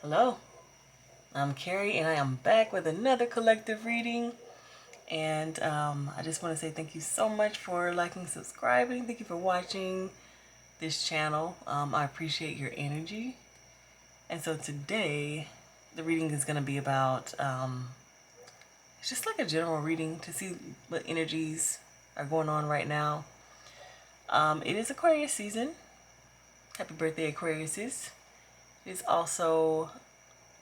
Hello, I'm Carrie, and I am back with another collective reading. And I just want to say thank you so much for liking, subscribing. Thank you for watching this channel. I appreciate your energy. And so today, the reading is going to be about it's just like a general reading to see what energies are going on right now. It is Aquarius season. Happy birthday, Aquariuses. It's also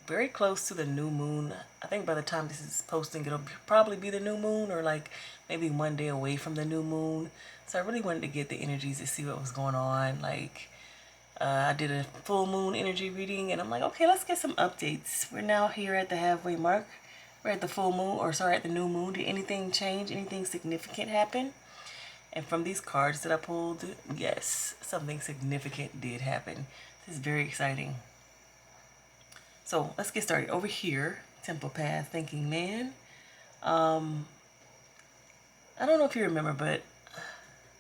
very close to the new moon. I think by the time this is posting, it'll probably be the new moon, or like maybe one day away from the new moon. So I really wanted to get the energies to see what was going on. I did a full moon energy reading, and I'm like, okay, let's get some updates. We're now here at the halfway mark. We're at the full moon, or sorry, at the new moon. Did anything change? Anything significant happen? And from these cards that I pulled, yes, something significant did happen. This is very exciting. So let's get started. Over here, Temple Path, Thinking Man. I don't know if you remember, but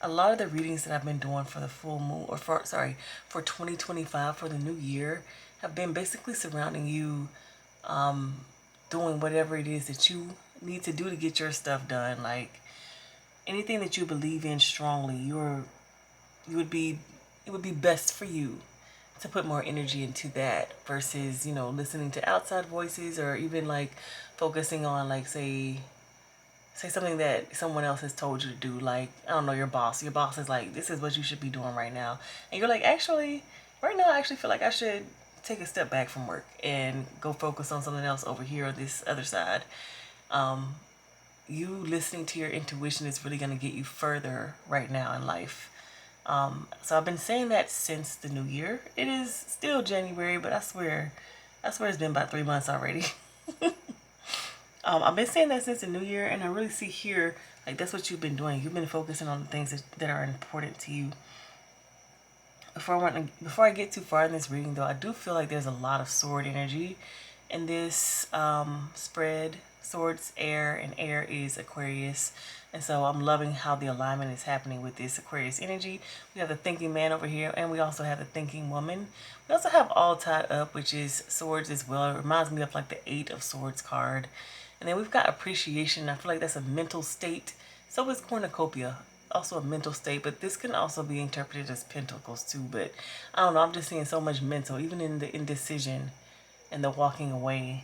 a lot of the readings that I've been doing for the full moon, or for 2025, for the new year, have been basically surrounding you, doing whatever it is that you need to do to get your stuff done. Like anything that you believe in strongly, it would be best for you to put more energy into that versus, listening to outside voices, or even like focusing on, like, say something that someone else has told you to do. Like, I don't know, your boss is like, this is what you should be doing right now, and you're like, actually right now I actually feel like I should take a step back from work and go focus on something else over here on this other side. You listening to your intuition is really going to get you further right now in life. So I've been saying that since the new year. It is still January, but I swear it's been about 3 months already. I've been saying that since the new year, and I really see here, like, that's what you've been doing. You've been focusing on the things that are important to you. Before I get too far in this reading, though, I do feel like there's a lot of sword energy in this spread. Swords, air, and air is Aquarius. And so I'm loving how the alignment is happening with this Aquarius energy. We have the thinking man over here, and we also have the thinking woman. We also have all tied up, which is swords as well. It reminds me of like the 8 of Swords card. And then we've got appreciation. I feel like that's a mental state. So is cornucopia, also a mental state, but this can also be interpreted as pentacles too. But I don't know, I'm just seeing so much mental, even in the indecision and the walking away.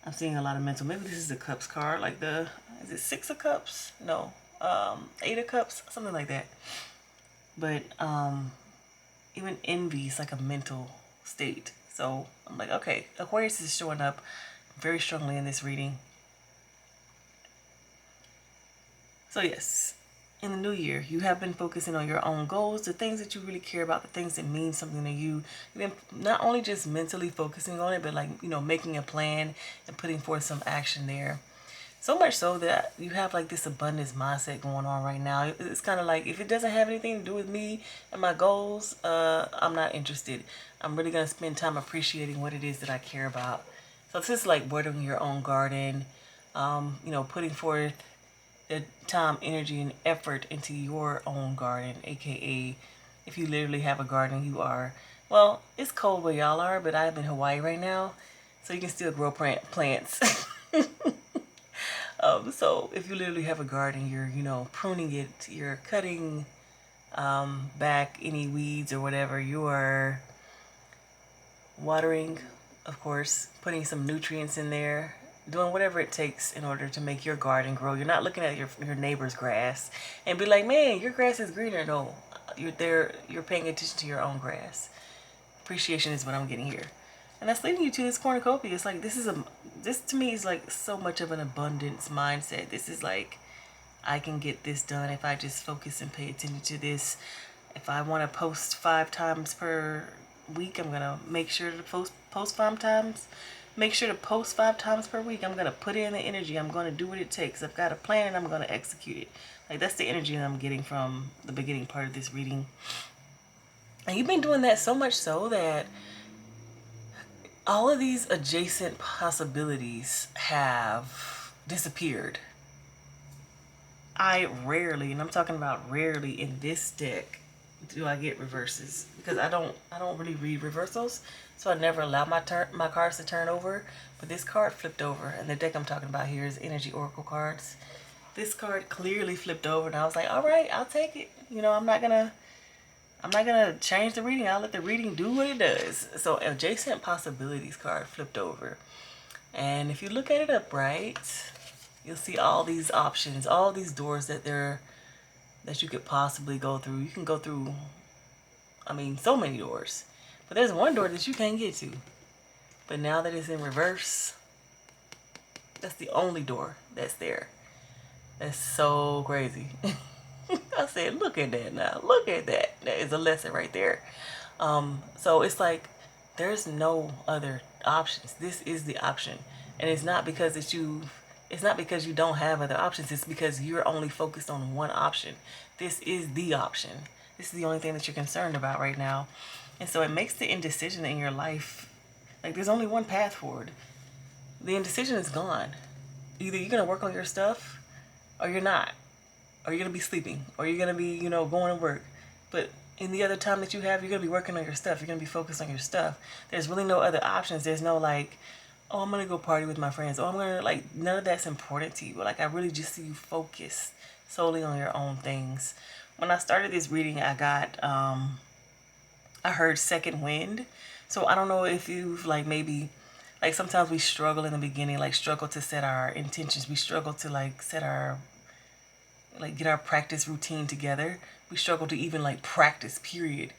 I'm seeing a lot of mental. Maybe this is the Cups card, like is it 6 of Cups? No, 8 of Cups, something like that. But even envy is like a mental state. So I'm like, okay, Aquarius is showing up very strongly in this reading. So yes, in the new year, you have been focusing on your own goals, the things that you really care about, the things that mean something to you. You've been not only just mentally focusing on it, but like, making a plan and putting forth some action there. So much so that you have like this abundance mindset going on right now. It's kind of like, if it doesn't have anything to do with me and my goals, I'm not interested. I'm really going to spend time appreciating what it is that I care about. So this is like watering your own garden, putting forth the time, energy, and effort into your own garden, aka if you literally have a garden, you are, well, it's cold where y'all are, but I'm in Hawaii right now, so you can still grow plants. So if you literally have a garden, you're, pruning it, you're cutting back any weeds or whatever, you are watering, of course, putting some nutrients in there, doing whatever it takes in order to make your garden grow. You're not looking at your neighbor's grass and be like, man, your grass is greener. No, you're paying attention to your own grass. Appreciation is what I'm getting here. And that's leading you to this cornucopia. It's like, this to me is like so much of an abundance mindset. This is like, I can get this done if I just focus and pay attention to this. If I want to post 5 times per week, I'm gonna make sure to post 5 times. Make sure to post 5 times per week. I'm gonna put in the energy. I'm gonna do what it takes. I've got a plan and I'm gonna execute it. Like, that's the energy that I'm getting from the beginning part of this reading. And you've been doing that so much so that all of these adjacent possibilities have disappeared. I rarely, and I'm talking about rarely, in this deck do I get reverses, because I don't really read reversals. So I never allow my cards to turn over. But this card flipped over, and the deck I'm talking about here is Energy Oracle cards. This card clearly flipped over, and I was like, all right, I'll take it. You know, I'm not gonna change the reading. I'll let the reading do what it does. So Adjacent Possibilities card flipped over. And if you look at it upright, you'll see all these options, all these doors that you could possibly go through. You can go through, I mean, so many doors. But there's one door that you can't get to. But now that it's in reverse, that's the only door that's there. That's so crazy. I said, look at that now. Look at that. That is a lesson right there. So it's like there's no other options. This is the option. And it's not because it's not because you don't have other options. It's because you're only focused on one option. This is the option. This is the only thing that you're concerned about right now. And so it makes the indecision in your life, like there's only one path forward. The indecision is gone. Either you're going to work on your stuff or you're not. Or you're going to be sleeping. Or you're going to be, going to work. But in the other time that you have, you're going to be working on your stuff. You're going to be focused on your stuff. There's really no other options. There's no like, oh, I'm going to go party with my friends. Oh, I'm going to, like, none of that's important to you. Like, I really just see you focused solely on your own things. When I started this reading, I got, I heard second wind. So I don't know if you've, like, maybe, like, sometimes we struggle in the beginning, like, struggle to set our intentions. We struggle to, like, get our practice routine together. We struggle to even, like, practice, period.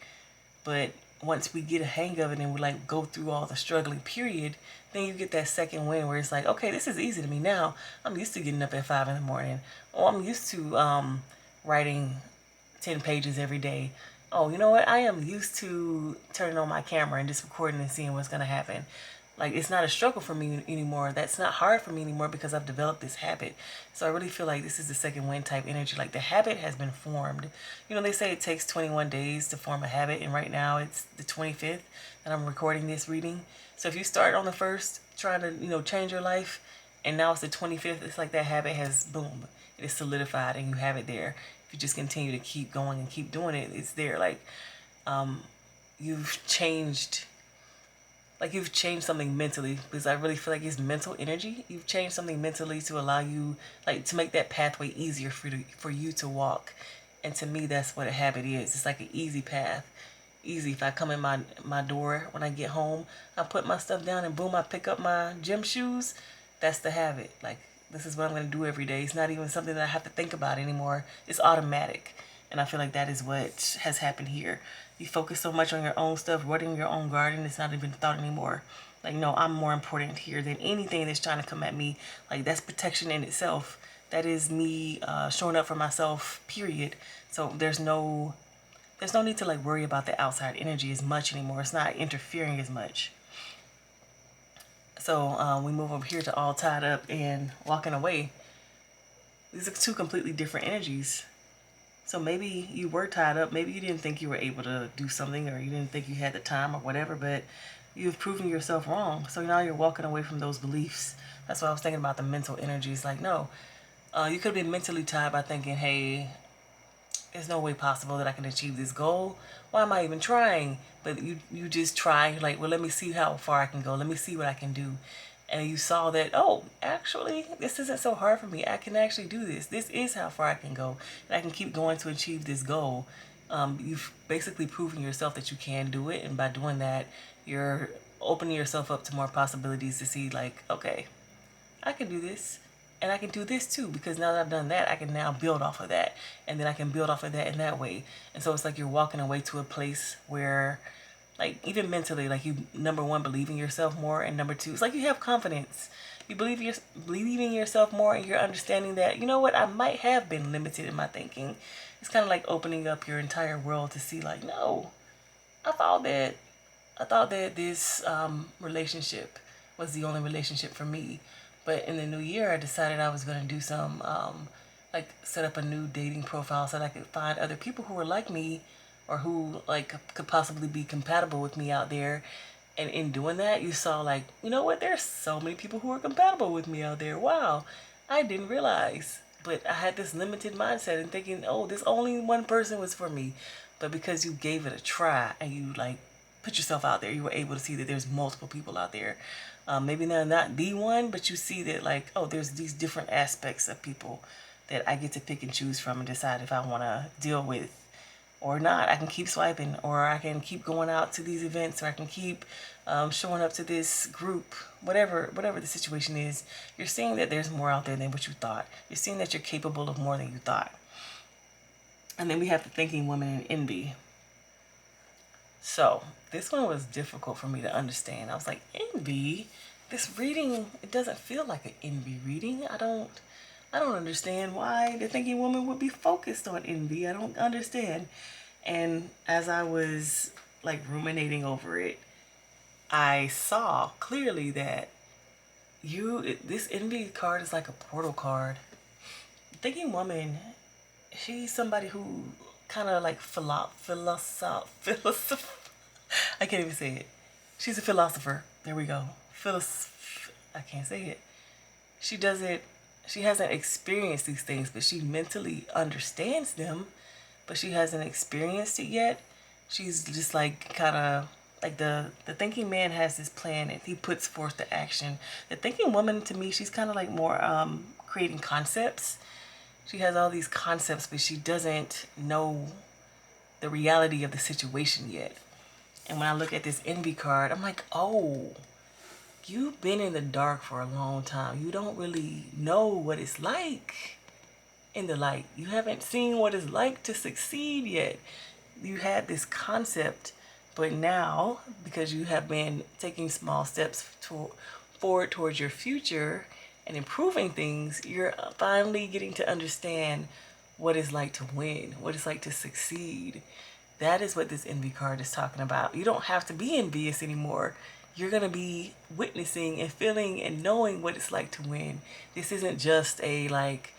But once we get a hang of it and we, like, go through all the struggling period, then you get that second wind where it's like, okay, this is easy to me now. I'm used to getting up at 5 in the morning. Oh, I'm used to writing 10 pages every day. Oh, you know what? I am used to turning on my camera and just recording and seeing what's going to happen. Like, it's not a struggle for me anymore. That's not hard for me anymore because I've developed this habit. So I really feel like this is the second wind type energy. Like, the habit has been formed. You know, they say it takes 21 days to form a habit. And right now it's the 25th that I'm recording this reading. So if you start on the 1st trying to, change your life, and now it's the 25th, it's like that habit has, boom, it is solidified and you have it there. If you just continue to keep going and keep doing it, it's there. Like, you've changed something mentally, because I really feel like it's mental energy. You've changed something mentally to allow you, like, to make that pathway easier for you to walk. And to me, that's what a habit is. It's like an easy path. Easy. If I come in my door when I get home, I put my stuff down and boom, I pick up my gym shoes. That's the habit. Like, this is what I'm going to do every day. It's not even something that I have to think about anymore. It's automatic. And I feel like that is what has happened here. You focus so much on your own stuff, watering your own garden, it's not even thought anymore. Like, no, I'm more important here than anything that's trying to come at me. Like, that's protection in itself. That is me showing up for myself, period. So there's no need to, like, worry about the outside energy as much anymore. It's not interfering as much. So we move over here to all tied up and walking away. These are two completely different energies. So maybe you were tied up. Maybe you didn't think you were able to do something, or you didn't think you had the time or whatever, but you've proven yourself wrong. So now you're walking away from those beliefs. That's why I was thinking about the mental energies. Like, no, you could have been mentally tied by thinking, hey, there's no way possible that I can achieve this goal. Why am I even trying? But you just try. You're like, well, let me see how far I can go. Let me see what I can do. And you saw that, oh, actually, this isn't so hard for me. I can actually do this. This is how far I can go. And I can keep going to achieve this goal. You've basically proven yourself that you can do it. And by doing that, you're opening yourself up to more possibilities to see, like, okay, I can do this. And I can do this too, because now that I've done that, I can now build off of that. And then I can build off of that in that way. And so it's like you're walking away to a place where, like, even mentally, like, you, number one, believe in yourself more, and number two, it's like you have confidence. You believe in yourself more, and you're understanding that, you know what, I might have been limited in my thinking. It's kind of like opening up your entire world to see, like, no, I thought that this relationship was the only relationship for me. But in the new year, I decided I was going to do some, like, set up a new dating profile so that I could find other people who were like me, or who, like, could possibly be compatible with me out there. And in doing that, you saw, like, you know what, there's so many people who are compatible with me out there. Wow, I didn't realize. But I had this limited mindset and thinking, oh, this only one person was for me. But because you gave it a try and you, like, put yourself out there. You were able to see that there's multiple people out there. Maybe they're not the one, but you see that like, oh, there's these different aspects of people that I get to pick and choose from and decide if I want to deal with or not. I can keep swiping, or I can keep going out to these events, or I can keep showing up to this group, whatever the situation is. You're seeing that there's more out there than what you thought. You're seeing that you're capable of more than you thought. And then we have the thinking woman in envy. So this one was difficult for me to understand. I was like, envy? This reading, it doesn't feel like an envy reading. I don't understand why the thinking woman would be focused on envy. I don't understand. And as I was like ruminating over it, I saw clearly that this envy card is like a portal card. Thinking woman, she's somebody who kind of like philosopher. I can't even say it. She's a philosopher. There we go. I can't say it. She hasn't experienced these things, but she mentally understands them, but she hasn't experienced it yet. She's just like kind of like the thinking man has this plan and he puts forth the action. The thinking woman, to me, she's kind of like more creating concepts. She has all these concepts, but she doesn't know the reality of the situation yet. And when I look at this envy card, I'm like, oh, you've been in the dark for a long time. You don't really know what it's like in the light. You haven't seen what it's like to succeed yet. You had this concept, but now, because you have been taking small steps forward towards your future and improving things, you're finally getting to understand what it's like to win, what it's like to succeed. That is what this envy card is talking about. You don't have to be envious anymore. You're going to be witnessing and feeling and knowing what it's like to win. This isn't just a like,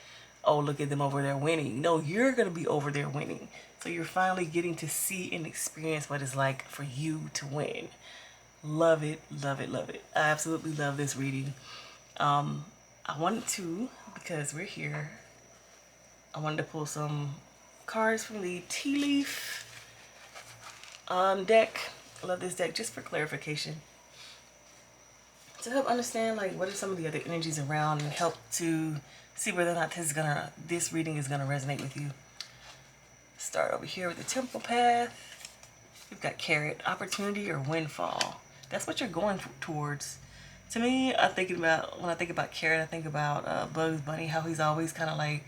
oh, look at them over there winning. No, you're going to be over there winning. So you're finally getting to see and experience what it's like for you to win. Love it, love it, love it. I absolutely love this reading. I wanted to, because we're here, I wanted to pull some cards from the Tea Leaf deck. I love this deck just for clarification, to help understand like what are some of the other energies around and help to see whether or not this reading is gonna resonate with you. Start over here with the Temple Path. We've got Carrot, opportunity or windfall. That's what you're going towards. To me, when I think about Carrot, I think about Bugs Bunny, how he's always kind of like,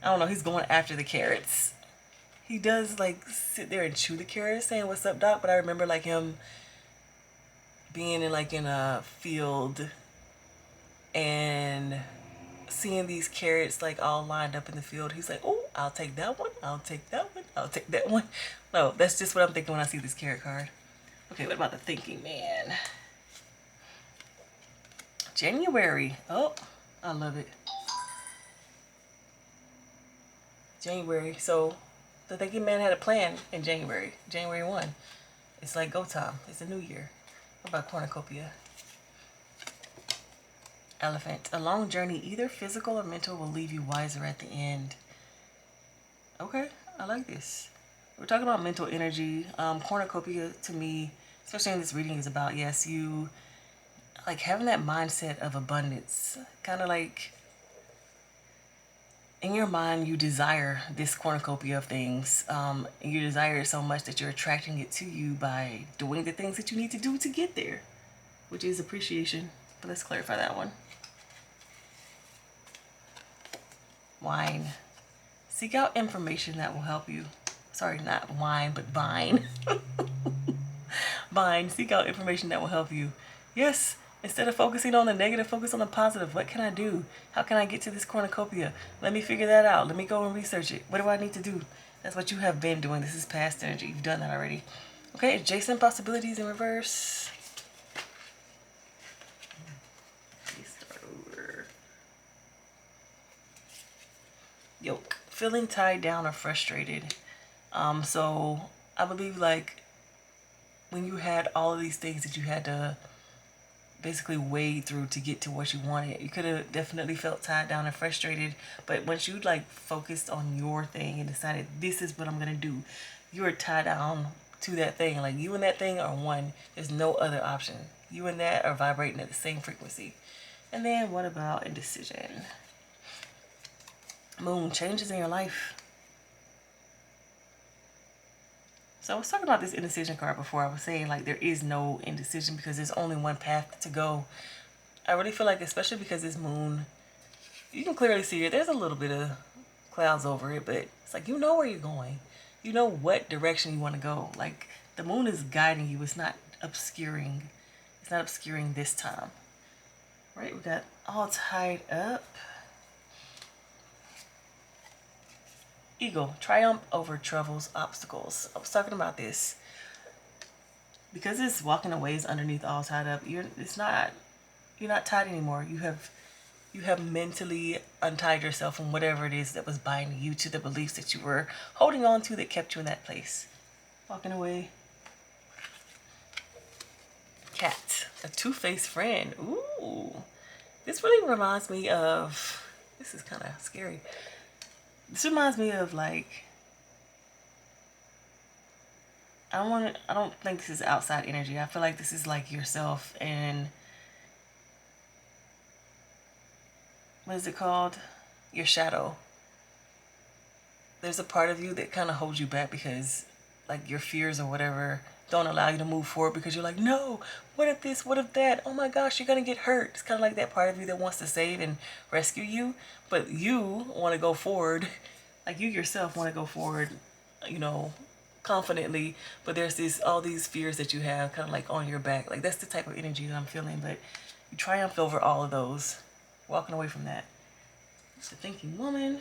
I don't know, he's going after the carrots. He does like sit there and chew the carrots saying, "What's up, Doc?" But I remember like him being in a field and seeing these carrots like all lined up in the field. He's like, "Oh, I'll take that one. I'll take that one. I'll take that one." No, that's just what I'm thinking when I see this carrot card. Okay, what about the thinking man? January. Oh, I love it. January. So the thinking man had a plan in January. January 1. It's like go time. It's a new year. What about cornucopia? Elephant. A long journey, either physical or mental, will leave you wiser at the end. Okay, I like this. We're talking about mental energy. Cornucopia, to me, especially in this reading, is about, yes, you like having that mindset of abundance. Kind of like in your mind, you desire this cornucopia of things. And you desire it so much that you're attracting it to you by doing the things that you need to do to get there, which is appreciation. But let's clarify that one. Wine. Seek out information that will help you. Sorry, not wine, but vine. Vine. Seek out information that will help you. Yes. Instead of focusing on the negative, focus on the positive. What can I do? How can I get to this cornucopia? Let me figure that out. Let me go and research it. What do I need to do? That's what you have been doing. This is past energy. You've done that already. Okay, adjacent possibilities in reverse. Let me start over. Yoke. Feeling tied down or frustrated. So I believe like when you had all of these things that you had to basically wade through to get to what you wanted, you could have definitely felt tied down and frustrated. But once you like focused on your thing and decided this is what I'm gonna do, you were tied down to that thing. Like you and that thing are one. There's no other option. You and that are vibrating at the same frequency. And then what about indecision? Moon, changes in your life. So I was talking about this indecision card before. I was saying like there is no indecision because there's only one path to go. I really feel like, especially because this moon, you can clearly see it. There's a little bit of clouds over it, but it's like you know where you're going. You know what direction you want to go. Like the moon is guiding you. It's not obscuring. It's not obscuring this time. Right? We got all tied up. Eagle, triumph over troubles, obstacles. I was talking about this because it's walking away is underneath all tied up. You're not tied anymore. You have mentally untied yourself from whatever it is that was binding you to the beliefs that you were holding on to that kept you in that place. Walking away. Cat, a two-faced friend. Ooh, this really reminds me of. This is kind of scary. This reminds me of like. I don't think this is outside energy. I feel like this is like yourself and. What is it called? Your shadow. There's a part of you that kind of holds you back because like your fears or whatever don't allow you to move forward because you're like, no, what if this, what if that? Oh my gosh, you're gonna get hurt. It's kind of like that part of you that wants to save and rescue you, but you want to go forward, like you yourself want to go forward, you know, confidently, but there's all these fears that you have kind of like on your back. Like that's the type of energy that I'm feeling, but you triumphed over all of those. Walking away from that. It's a thinking woman.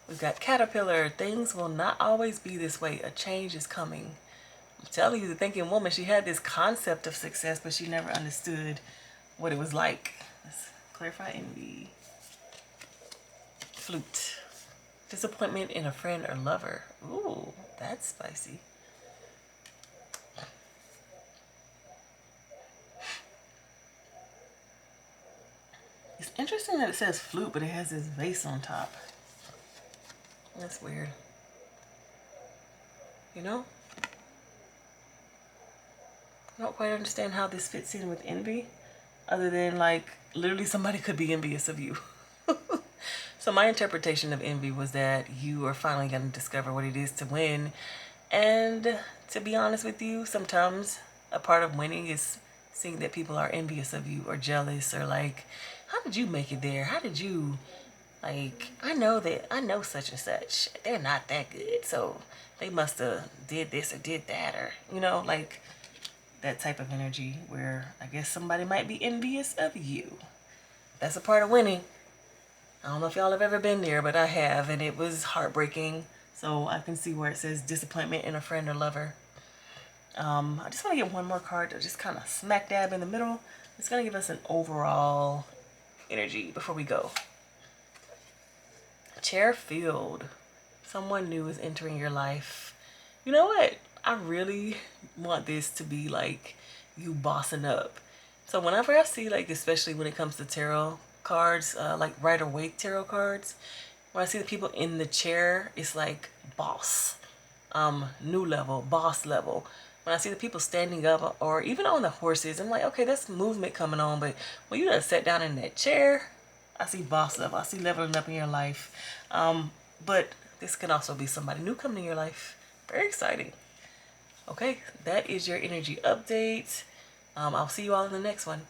We've got caterpillar. Things will not always be this way. A change is coming. I'm telling you, the thinking woman, she had this concept of success, but she never understood what it was like. Let's clarify envy. Flute. Disappointment in a friend or lover. Ooh, that's spicy. It's interesting that it says flute, but it has this vase on top. That's weird. You know? I don't quite understand how this fits in with envy, other than like literally somebody could be envious of you. So my interpretation of envy was that you are finally going to discover what it is to win. And to be honest with you, sometimes a part of winning is seeing that people are envious of you or jealous or like, how did you make it there? How did you, like, I know such and such. They're not that good. So they must have did this or did that, or, you know, like that type of energy where I guess somebody might be envious of you. That's a part of winning. I don't know if y'all have ever been there, but I have, and it was heartbreaking. So I can see where it says disappointment in a friend or lover. I just want to get one more card to just kind of smack dab in the middle. It's going to give us an overall energy before we go. Chair filled. Someone new is entering your life. You know what? I really want this to be like you bossing up. So whenever I see, like, especially when it comes to tarot cards, like Rider-Waite tarot cards, when I see the people in the chair, it's like boss, new level, boss level. When I see the people standing up or even on the horses, I'm like, okay, that's movement coming on. But when you done sat down in that chair, I see boss level. I see leveling up in your life. But this can also be somebody new coming in your life. Very exciting. Okay, that is your energy update. I'll see you all in the next one.